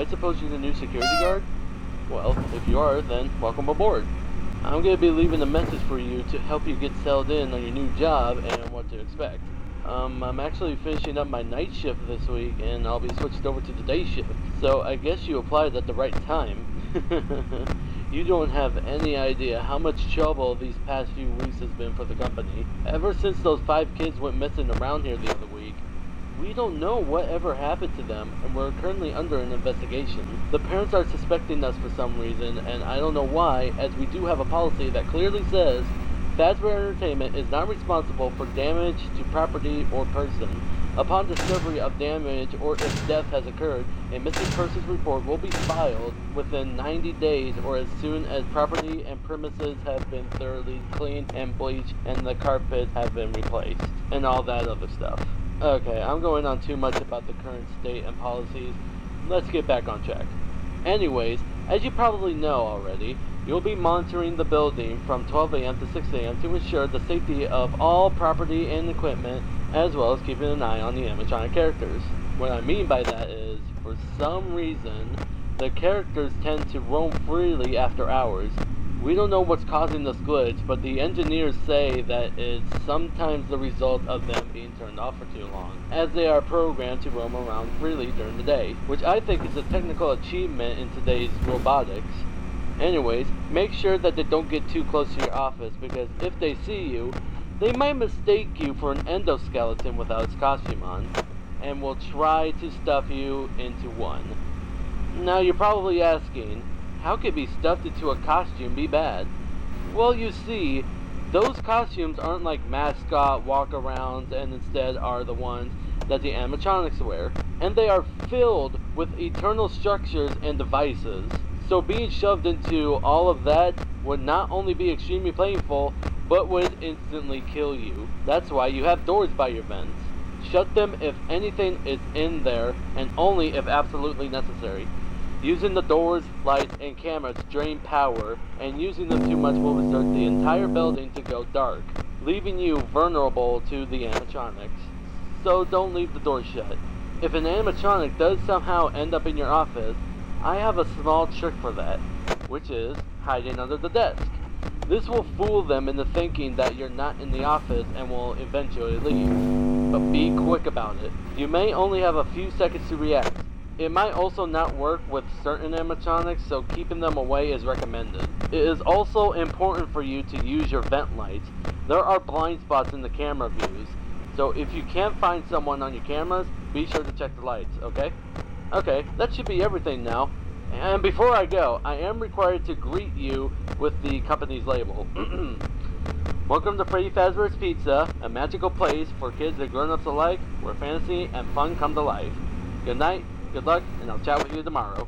I suppose you're the new security guard? Well, if you are, then welcome aboard. I'm going to be leaving a message for you to help you get settled in on your new job and what to expect. I'm actually finishing up my night shift this week, and I'll be switched over to the day shift. So I guess you applied at the right time. You don't have any idea how much trouble these past few weeks has been for the company. Ever since those 5 kids went missing around here the other week, we don't know whatever happened to them, and we're currently under an investigation. The parents are suspecting us for some reason, and I don't know why, as we do have a policy that clearly says Fazbear Entertainment is not responsible for damage to property or person. Upon discovery of damage or if death has occurred, a missing persons report will be filed within 90 days or as soon as property and premises have been thoroughly cleaned and bleached and the carpets have been replaced, and all that other stuff. Okay, I'm going on too much about the current state and policies. Let's get back on track. Anyways, as you probably know already, you'll be monitoring the building from 12 a.m. to 6 a.m. to ensure the safety of all property and equipment, as well as keeping an eye on the animatronic characters. What I mean by that is, for some reason, the characters tend to roam freely after hours. We don't know what's causing this glitch, but the engineers say that it's sometimes the result of them being turned off for too long, as they are programmed to roam around freely during the day, which I think is a technical achievement in today's robotics. Anyways, make sure that they don't get too close to your office, because if they see you, they might mistake you for an endoskeleton without its costume on, and will try to stuff you into one. Now you're probably asking, how could be stuffed into a costume be bad? Well, you see, those costumes aren't like mascot walk-arounds and instead are the ones that the animatronics wear. And they are filled with eternal structures and devices. So being shoved into all of that would not only be extremely painful, but would instantly kill you. That's why you have doors by your vents. Shut them if anything is in there, and only if absolutely necessary. Using the doors, lights, and cameras to drain power, and using them too much will result the entire building to go dark, leaving you vulnerable to the animatronics. So don't leave the door shut. If an animatronic does somehow end up in your office, I have a small trick for that, which is hiding under the desk. This will fool them into thinking that you're not in the office and will eventually leave. But be quick about it. You may only have a few seconds to react. It might also not work with certain animatronics, so keeping them away is recommended. It is also important for you to use your vent lights. There are blind spots in the camera views, so if you can't find someone on your cameras, be sure to check the lights, okay? Okay, that should be everything now. And before I go, I am required to greet you with the company's label. Welcome to Freddy Fazbear's Pizza, a magical place for kids and grown-ups alike, where fantasy and fun come to life. Good night. Good luck, and I'll chat with you tomorrow.